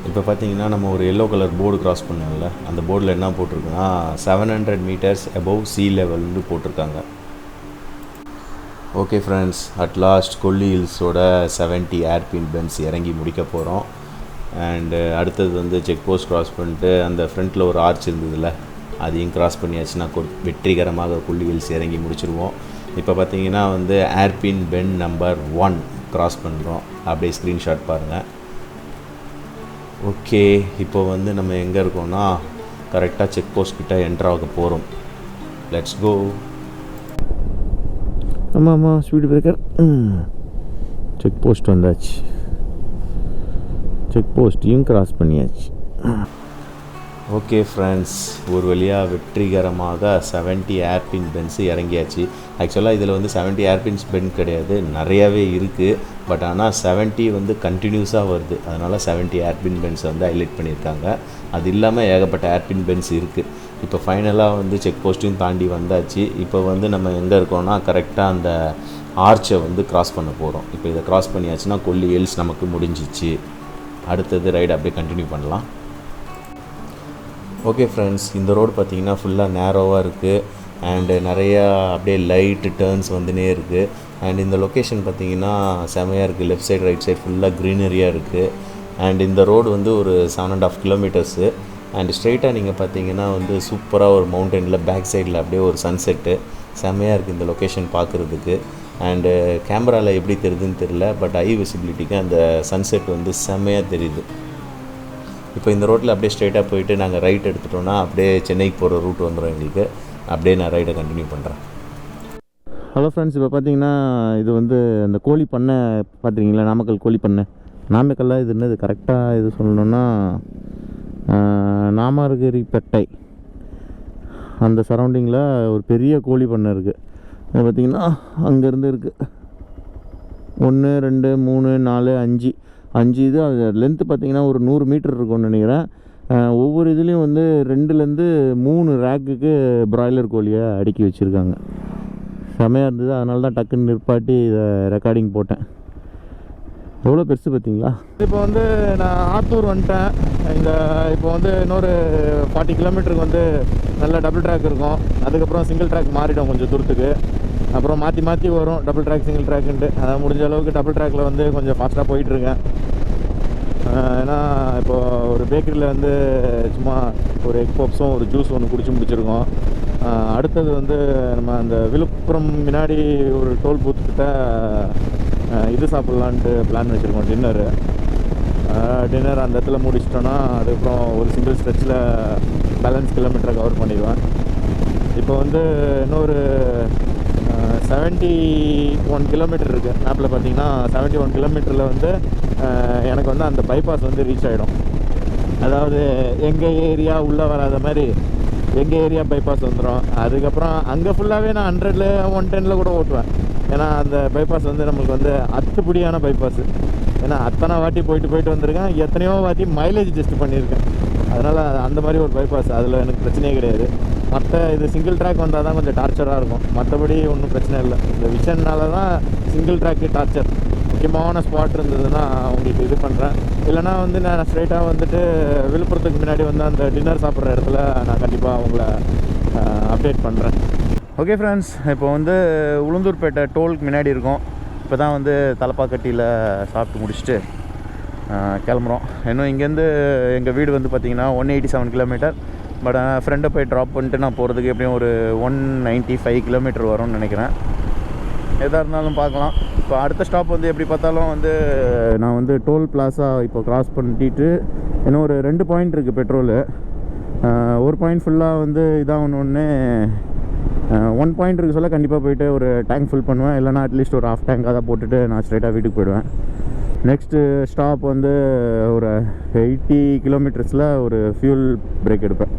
S1: இப்போ பார்த்தீங்கன்னா நம்ம ஒரு எல்லோ கலர் போர்டு க்ராஸ் பண்ணோம்ல, அந்த போர்டில் என்ன போட்டிருக்குன்னா 700 மீட்டர்ஸ் அபவ் சீ லெவல்னு போட்டிருக்காங்க. Okay friends, at last Kolli ஹில்ஸோட 70 ஏர்பின் பென்ஸ் இறங்கி முடிக்க போகிறோம். அண்டு அடுத்தது வந்து செக் போஸ்ட் க்ராஸ் பண்ணிட்டு அந்த ஃப்ரண்ட்டில் ஒரு ஆர்ச் இருந்ததில்ல, அதையும் க்ராஸ் பண்ணியாச்சுன்னா வெற்றிகரமாக கொல்லி ஹில்ஸ் இறங்கி முடிச்சிருவோம். இப்போ பார்த்தீங்கன்னா வந்து ஏர்பின் பென் நம்பர் 1 க்ராஸ் பண்ணுறோம். அப்படியே ஸ்க்ரீன்ஷாட் பாருங்கள். ஓகே, இப்போ வந்து நம்ம எங்கே இருக்கோம்னா கரெக்டாக செக் போஸ்ட் கிட்ட என்ட்ரு ஆக போகிறோம். Let's go. ஆமாம், ஸ்பீடு பிரேக்கர். செக் போஸ்ட் வந்தாச்சு. செக் போஸ்ட்டையும் கிராஸ் பண்ணியாச்சு. ஓகே ஃப்ரெண்ட்ஸ், ஒரு வழியாக வெற்றிகரமாக 70 ஏர்பின் பென்ஸு இறங்கியாச்சு. ஆக்சுவலாக இதில் வந்து 70 ஏர்பின்ஸ் பென் கிடையாது, நிறையாவே இருக்குது. பட் ஆனால் 70 வந்து கண்டினியூஸாக வருது. அதனால் 70 ஏர்பின் பென்ஸ் வந்து ஹைலைட் பண்ணியிருக்காங்க. அது இல்லாமல் ஏகப்பட்ட ஏர்பின் பென்ஸ் இருக்குது. இப்போ ஃபைனலாக வந்து செக் போஸ்ட்டையும் தாண்டி வந்தாச்சு. இப்போ வந்து நம்ம எங்கே இருக்கோம்னா கரெக்டாக அந்த ஆர்ச்சை வந்து க்ராஸ் பண்ண போகிறோம். இப்போ இதை க்ராஸ் பண்ணியாச்சுன்னா கொல்லி ஹில்ஸ் நமக்கு முடிஞ்சிச்சு. அடுத்தது ரைடு அப்படியே கண்டினியூ பண்ணலாம். ஓகே ஃப்ரெண்ட்ஸ், இந்த ரோடு பார்த்திங்கன்னா ஃபுல்லாக நேரோவாக இருக்குது. அண்டு நிறையா அப்படியே லைட்டு டேர்ன்ஸ் வந்துனே இருக்குது. அண்ட் இந்த லொக்கேஷன் பார்த்திங்கன்னா செமையாக இருக்குது. லெஃப்ட் சைடு ரைட் சைடு ஃபுல்லாக க்ரீனரியாக இருக்குது. அண்ட் இந்த ரோடு வந்து ஒரு 7.5 கிலோமீட்டர்ஸு. அண்ட் ஸ்ட்ரெயிட்டாக நீங்கள் பார்த்தீங்கன்னா வந்து சூப்பராக ஒரு மவுண்டனில் பேக் சைடில் அப்படியே ஒரு சன்செட்டு செமையாக இருக்குது இந்த லொக்கேஷன் பார்க்குறதுக்கு. அண்டு கேமராவில் எப்படி தெரியுதுன்னு தெரியல, பட் ஐ விசிபிலிட்டிக்கு அந்த சன்செட் வந்து செமையாக தெரியுது. இப்போ இந்த ரோட்டில் அப்படியே ஸ்ட்ரெயிட்டாக போயிட்டு நாங்கள் ரைட் எடுத்துட்டோன்னா அப்படியே சென்னைக்கு போகிற ரூட் வந்துடும் எங்களுக்கு. அப்படியே நான் ரைடை கண்டினியூ பண்ணுறேன். ஹலோ ஃப்ரெண்ட்ஸ், இப்போ பார்த்தீங்கன்னா இது வந்து அந்த கோழி பண்ணை பார்த்துருக்கீங்களா, நாமக்கல் கோழி பண்ணை. நாமக்கல்லாம் இது என்னது கரெக்டாக இது சொல்லணுன்னா நாமகிரிப்பேட்டை அந்த சரௌண்டிங்கில் ஒரு பெரிய கோழி பண்ணை இருக்குது. அது பார்த்திங்கன்னா அங்கேருந்து இருக்குது 1 2 3 4 5 5 இது. அது லென்த்து பார்த்திங்கன்னா ஒரு 100 மீட்டர் இருக்கும்னு நினைக்கிறேன். ஒவ்வொரு இதுலேயும் வந்து 2லேருந்து 3 ரேக்குக்கு ப்ராய்லர் கோழியை அடுக்கி வச்சுருக்காங்க. செமையாக இருந்தது. அதனால தான் டக்குன்னு நிற்பாட்டி இதை ரெக்கார்டிங் போட்டேன். எவ்வளோ பெருசு பார்த்தீங்களா? இப்போ வந்து நான் ஆத்தூர் வந்துட்டேன். இப்போ வந்து இன்னொரு 40 கிலோமீட்டருக்கு வந்து நல்ல டபுள் ட்ராக் இருக்கும். அதுக்கப்புறம் சிங்கிள் ட்ராக் மாறிடும் கொஞ்சம் தூரத்துக்கு. அப்புறம் மாற்றி மாற்றி வரும் டபுள் ட்ராக் சிங்கிள் ட்ராக்குன்ட்டு. அதை முடிஞ்ச அளவுக்கு டபுள் ட்ராக்கில் வந்து கொஞ்சம் ஃபாஸ்ட்டாக போயிட்டுருக்கேன். ஏன்னா இப்போது ஒரு பேக்கரியில் வந்து சும்மா ஒரு எக் பப்ஸும் ஒரு ஜூஸ் ஒன்று குடிச்சு முடிச்சிருக்கோம். அடுத்தது வந்து நம்ம அந்த விழுப்புரம் முன்னாடி ஒரு டோல் பூத்துக்கிட்ட இது சாப்பிட்லான்ட்டு பிளான் வச்சுருக்கோம். டின்னர் அந்த இடத்துல முடிச்சிட்டோன்னா அதுக்கப்புறம் ஒரு சிங்கிள் ஸ்ட்ரெச்சில் பேலன்ஸ் கிலோமீட்டரை கவர் பண்ணிடுவேன். இப்போ வந்து இன்னொரு 71 கிலோமீட்டர் இருக்குது. மேப்பில் பார்த்தீங்கன்னா 71 கிலோமீட்டரில் வந்து எனக்கு வந்து அந்த பைபாஸ் வந்து ரீச் ஆகிடும். அதாவது எங்கள் ஏரியா உள்ளே வராத மாதிரி எங்கள் ஏரியா பைபாஸ் வந்துடும். அதுக்கப்புறம் அங்கே ஃபுல்லாகவே நான் 100ல் 110ல் கூட ஓட்டுவேன். ஏன்னா அந்த பைபாஸ் வந்து நம்மளுக்கு வந்து அத்துப்படியான பைபாஸு. ஏன்னா அத்தனை வாட்டி போயிட்டு வந்திருக்கேன். எத்தனையோ வாட்டி மைலேஜ் டெஸ்ட் பண்ணியிருக்கேன். அதனால் அந்த மாதிரி ஒரு பைபாஸ், அதில் எனக்கு பிரச்சனையே கிடையாது. மற்ற இது சிங்கிள் ட்ராக் வந்தால் தான் கொஞ்சம் டார்ச்சராக இருக்கும். மற்றபடி ஒன்றும் பிரச்சனை இல்லை. இந்த விஷயனால தான் சிங்கிள் ட்ராக்கு டார்ச்சர். முக்கியமான ஸ்பாட் இருந்ததுன்னா உங்களுக்கு இது பண்ணுறேன். இல்லைனா வந்து நான் ஸ்ட்ரைட்டாக வந்துட்டு விழுப்புரத்துக்கு முன்னாடி வந்து அந்த டின்னர் சாப்பிட்ற இடத்துல நான் கண்டிப்பாக உங்களை அப்டேட் பண்ணுறேன். ஓகே ஃப்ரெண்ட்ஸ், இப்போ வந்து உளுந்தூர்பேட்டை டோலுக்கு முன்னாடி இருக்கோம். இப்போ தான் வந்து தலப்பாக்கட்டியில் சாப்பிட்டு முடிச்சுட்டு கிளம்புறோம். இன்னும் இங்கேருந்து எங்கள் வீடு வந்து பார்த்திங்கன்னா 187 கிலோமீட்டர். பட் ஃப்ரெண்டை போய் ட்ராப் பண்ணிட்டு நான் போகிறதுக்கு எப்படியும் ஒரு 195 கிலோமீட்டர் வரும்னு நினைக்கிறேன். எதாக இருந்தாலும் பார்க்கலாம். இப்போ அடுத்த ஸ்டாப் வந்து எப்படி பார்த்தாலும் வந்து நான் வந்து டோல் பிளாஸா இப்போ க்ராஸ் பண்ணிட்டு இன்னும் ஒரு 2 பாயிண்ட் இருக்குது பெட்ரோலு. ஒரு பாயிண்ட் ஃபுல்லாக வந்து இதாகணுன்னே 1 பாயிண்ட் இருக்குது சொல்ல கண்டிப்பாக போய்ட்டு ஒரு டேங்க் ஃபில் பண்ணுவேன். இல்லைனா அட்லீஸ்ட் ஒரு 1/2 டேங்காக தான் போட்டுட்டு நான் ஸ்ட்ரைட்டாக வீட்டுக்கு போயிடுவேன். நெக்ஸ்ட்டு ஸ்டாப் வந்து ஒரு 80 கிலோமீட்டர்ஸில் ஒரு ஃபியூல் பிரேக் எடுப்பேன்.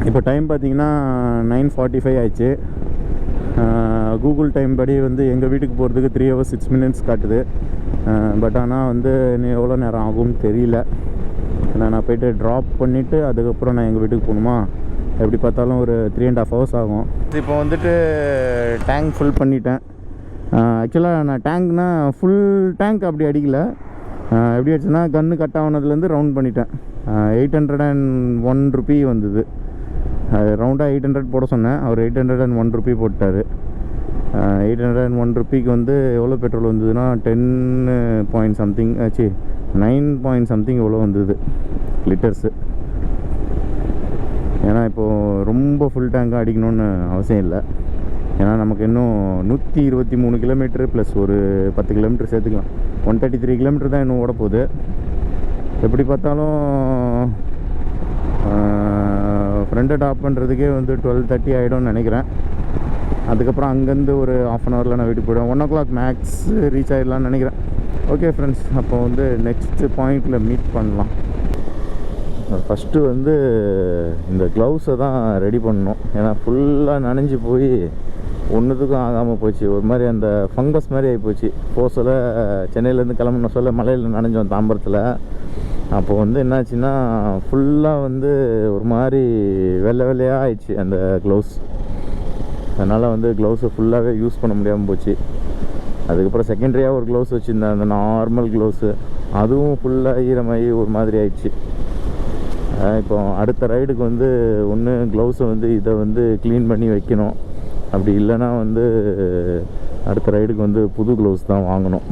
S1: இப்போ டைம் பார்த்திங்கன்னா 9:45 ஆயிடுச்சு. கூகுள் டைம் படி வந்து எங்கள் வீட்டுக்கு போகிறதுக்கு 3 hours 6 minutes காட்டுது. பட் ஆனால் வந்து இன்னும் எவ்வளோ நேரம் ஆகும்னு தெரியல. ஏன்னா நான் போய்ட்டு ட்ராப் பண்ணிவிட்டு அதுக்கப்புறம் நான் எங்கள் வீட்டுக்கு போகணுமா, எப்படி பார்த்தாலும் ஒரு 3.5 hours ஆகும். இப்போ வந்துட்டு டேங்க் ஃபுல் பண்ணிட்டேன். ஆக்சுவலாக நான் டேங்க்னா ஃபுல் டேங்க் அப்படி அடிக்கல. எப்படி ஆச்சுன்னா கன்று கட் ஆனதுலேருந்து ரவுண்ட் பண்ணிட்டேன். 801 ரூபி வந்தது. ரவுண்டாக 800 போட சொன்னேன். அவர் 801 ரூபி போட்டார். 801 ரூபிக்கு வந்து எவ்வளோ பெட்ரோல் வந்ததுன்னா 10 பாயிண்ட் சம்திங் ஆச்சு, 9 பாயிண்ட் சம்திங் எவ்வளோ வந்தது லிட்டர்ஸு. ஏன்னா இப்போது ரொம்ப ஃபுல் டேங்காக அடிக்கணும்னு அவசியம் இல்லை. ஏன்னா நமக்கு இன்னும் 123 கிலோமீட்டரு ப்ளஸ் ஒரு 10 கிலோமீட்டர் சேர்த்துக்கலாம். 133 கிலோமீட்டர் தான் இன்னும் ஓட போகுது. எப்படி பார்த்தாலும் ஃப்ரெண்டை டாப் பண்ணுறதுக்கே வந்து 12:30 ஆகிடும்னு நினைக்கிறேன். அதுக்கப்புறம் அங்கேருந்து ஒரு 1/2 hourல நான் வீட்டுக்கு போய்டுவேன். 1 o'clock மேக்ஸ் ரீச் ஆகிடலான்னு நினைக்கிறேன். ஓகே ஃப்ரெண்ட்ஸ், அப்போ வந்து நெக்ஸ்ட்டு பாயிண்டில் மீட் பண்ணலாம். ஃபஸ்ட்டு வந்து இந்த க்ளவுஸை தான் ரெடி பண்ணணும். ஏன்னா ஃபுல்லாக நனைஞ்சி போய் ஒன்றுத்துக்கும் ஆகாமல் போச்சு. ஒரு மாதிரி அந்த ஃபங்கஸ் மாதிரி ஆகிப்போச்சு. போசல சென்னையிலேருந்து கிளம்புன சொல்ல மலையில் நனைஞ்சோம் தாம்பரத்தில். அப்போது வந்து என்னாச்சுன்னா ஃபுல்லாக வந்து ஒரு மாதிரி வெள்ளையாக ஆயிடுச்சு அந்த க்ளவுஸ். அதனால் வந்து க்ளவுஸை ஃபுல்லாகவே யூஸ் பண்ண முடியாமல் போச்சு. அதுக்கப்புறம் செகண்டரியாக ஒரு க்ளவுஸ் வச்சுருந்தேன், அந்த நார்மல் க்ளவுஸு. அதுவும் ஃபுல்லாக ஈரமாகி ஒரு மாதிரி ஆயிடுச்சு. இப்போ அடுத்த ரைடுக்கு வந்து ஒன்று க்ளவுஸை வந்து இதை வந்து க்ளீன் பண்ணி வைக்கணும். அப்படி இல்லைன்னா வந்து அடுத்த ரைடுக்கு வந்து புது க்ளவுஸ் தான் வாங்கணும்.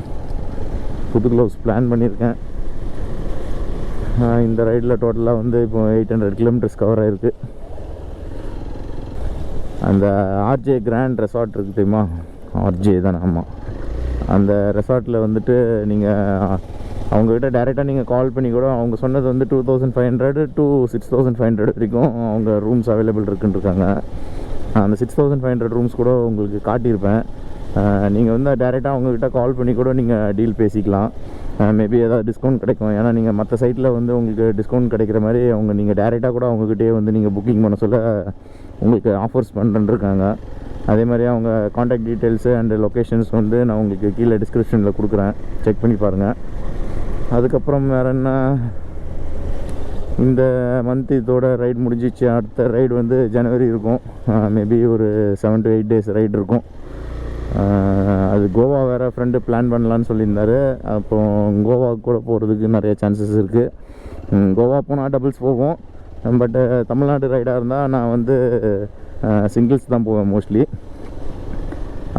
S1: புது க்ளவுஸ் பிளான் பண்ணியிருக்கேன். இந்த ரைடில் டோட்டலாக வந்து இப்போ 800 கிலோமீட்டர்ஸ் கவர் ஆகிருக்கு. அந்த ஆர்ஜே கிராண்ட் ரெசார்ட் இருக்குது தெரியுமா? ஆர்ஜே தானே, ஆமாம். அந்த ரெசார்ட்டில் வந்துட்டு நீங்கள் அவங்கக்கிட்ட டைரெக்டாக நீங்கள் கால் பண்ணி கூட அவங்க சொன்னது வந்து 2500 to 6500 வரைக்கும் அவங்க ரூம்ஸ் அவைலபிள் இருக்குன்ட்ருக்காங்க. அந்த 6500 ரூம்ஸ் கூட உங்களுக்கு காட்டியிருப்பேன். நீங்கள் வந்து டைரெக்டாக அவங்கக்கிட்ட கால் பண்ணி கூட நீங்கள் டீல் பேசிக்கலாம். மேபி ஏதாவது டிஸ்கவுண்ட் கிடைக்கும். ஏன்னா நீங்கள் மற்ற சைட்டில் வந்து உங்களுக்கு டிஸ்கவுண்ட் கிடைக்கிற மாதிரி நீங்கள் டைரெக்டாக கூட அவங்கக்கிட்டே வந்து நீங்கள் புக்கிங் பண்ண சொல்ல உங்களுக்கு ஆஃபர்ஸ் பண்ணுறேன்ருக்காங்க. அதே மாதிரி அவங்க காண்டாக்ட் டீட்டெயில்ஸு அண்டு லொக்கேஷன்ஸ் வந்து நான் உங்களுக்கு கீழே டிஸ்கிரிப்ஷனில் கொடுக்குறேன், செக் பண்ணி பாருங்கள். அதுக்கப்புறம் வேறு என்ன, இந்த மந்த் இதோட ரைடு முடிஞ்சிச்சு. அடுத்த ரைடு வந்து ஜனவரி இருக்கும். மேபி ஒரு 7 to 8 days ரைடு இருக்கும். அது கோவா வேறு ஃப்ரெண்டு பிளான் பண்ணலான்னு சொல்லியிருந்தாரு. அப்போது கோவாவுக்கு கூட போகிறதுக்கு நிறைய சான்சஸ் இருக்குது. கோவா போனால் டபுள்ஸ் போவோம். பட்டு தமிழ்நாடு ரைடாக இருந்தால் நான் வந்து சிங்கிள்ஸ் தான் போவேன் மோஸ்ட்லி.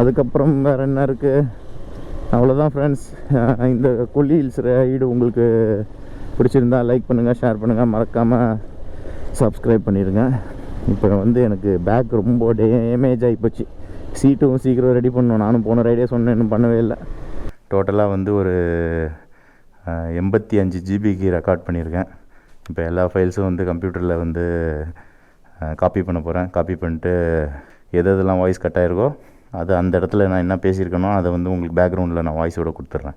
S1: அதுக்கப்புறம் வேறு என்ன இருக்குது, அவ்வளோதான் ஃப்ரெண்ட்ஸ். இந்த கொல்லி ஹில்ஸ் ரைடு உங்களுக்கு பிடிச்சிருந்தா லைக் பண்ணுங்கள், ஷேர் பண்ணுங்கள், மறக்காமல் சப்ஸ்கிரைப் பண்ணிடுங்க. இப்போ வந்து எனக்கு பேக் ரொம்ப டேமேஜ் ஆகிப்போச்சு. சீட்டும் சீக்கிரம் ரெடி பண்ணணும். நானும் போன ரைடே சொன்னேன், இன்னும் பண்ணவே இல்லை. டோட்டலாக வந்து ஒரு 85 GBக்கு ரெக்கார்ட் பண்ணியிருக்கேன். இப்போ எல்லா ஃபைல்ஸும் வந்து கம்ப்யூட்டரில் வந்து காப்பி பண்ண போகிறேன். காப்பி பண்ணிட்டு எதெல்லாம் வாய்ஸ் கட் ஆகிருக்கோ அது அந்த இடத்துல நான் என்ன பேசியிருக்கேனோ அதை வந்து உங்களுக்கு பேக்ரவுண்டில் நான் வாய்ஸோடு கொடுத்துட்றேன்.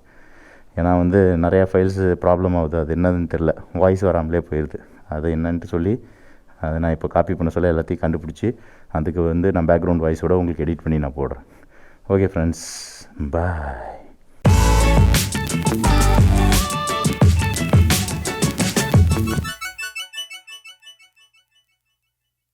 S1: ஏன்னா வந்து நிறையா ஃபைல்ஸு ப்ராப்ளம் ஆகுது, அது என்னதுன்னு தெரில, வாய்ஸ் வராமலே போயிடுது. அது என்னன்ட்டு சொல்லி அதை நான் இப்போ காப்பி பண்ண சொல்ல எல்லாத்தையும் கண்டுபிடிச்சி அதுக்கு வந்து நான் பேக்ரவுண்ட் வாய்ஸோடு உங்களுக்கு எடிட் பண்ணி நான் போடுறேன். ஓகே ஃப்ரெண்ட்ஸ், பாய்.